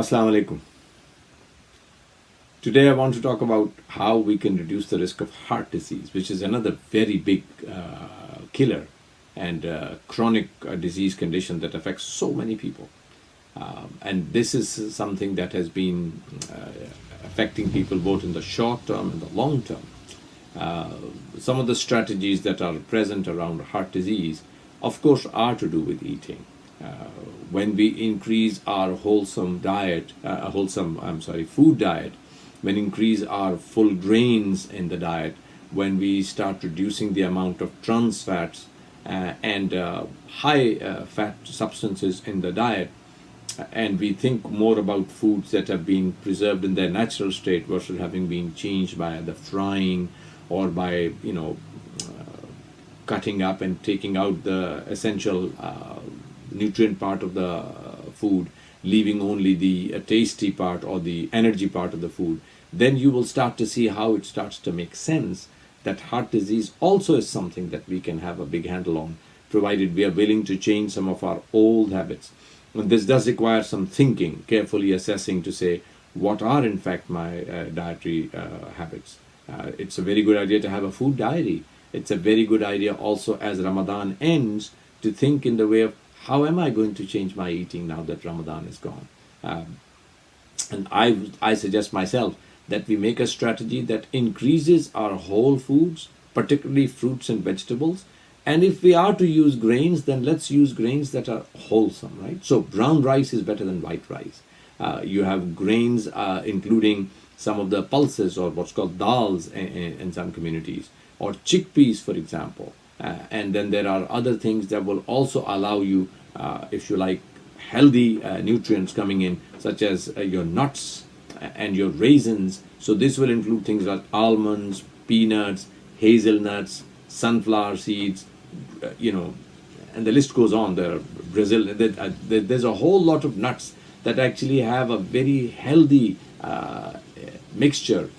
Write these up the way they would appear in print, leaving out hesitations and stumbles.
Assalamu alaikum. Today I want to talk about how we can reduce the risk of heart disease, which is another very big killer and chronic disease condition that affects so many people. And this is something that has been affecting people both in the short term and the long term. Some of the strategies that are present around heart disease, of course, are to do with eating. When we increase our food diet, when increase our full grains in the diet, when we start reducing the amount of trans fats and high fat substances in the diet, and we think more about foods that have been preserved in their natural state versus having been changed by the frying or by cutting up and taking out the essential nutrient part of the food, leaving only the tasty part or the energy part of the food, then you will start to see how it starts to make sense that heart disease also is something that we can have a big handle on, provided we are willing to change some of our old habits. And this does require some thinking, carefully assessing to say, what are in fact my dietary habits? It's a very good idea to have a food diary. It's a very good idea also, as Ramadan ends, to think in the way of, how am I going to change my eating now that Ramadan is gone? And I suggest myself that we make a strategy that increases our whole foods, particularly fruits and vegetables. And if we are to use grains, then let's use grains that are wholesome, right? So brown rice is better than white rice. You have grains including some of the pulses, or what's called dals in some communities, or chickpeas, for example. And then there are other things that will also allow you, if you like, healthy nutrients coming in, such as your nuts and your raisins. So this will include things like almonds, peanuts, hazelnuts, sunflower seeds, and the list goes on. There are there's a whole lot of nuts that actually have a very healthy mixture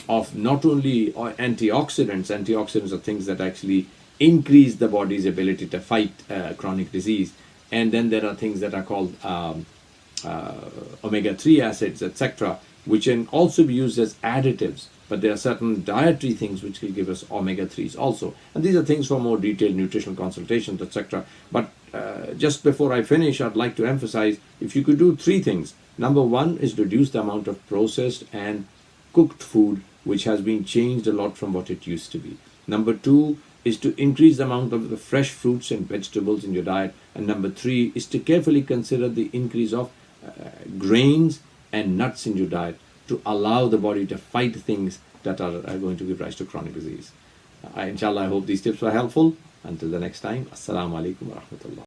of not only antioxidants. Antioxidants are things that actually increase the body's ability to fight chronic disease. And then there are things that are called omega-3 acids, etc., which can also be used as additives. But there are certain dietary things which will give us omega-3s also. And these are things for more detailed nutritional consultations, etc. But just before I finish, I'd like to emphasize, if you could do three things. Number one is reduce the amount of processed and cooked food, which has been changed a lot from what it used to be. Number two is to increase the amount of the fresh fruits and vegetables in your diet. And number three is to carefully consider the increase of grains and nuts in your diet to allow the body to fight things that are going to give rise to chronic disease. Inshallah, I hope these tips were helpful. Until the next time, Assalamu alaikum wa rahmatullah.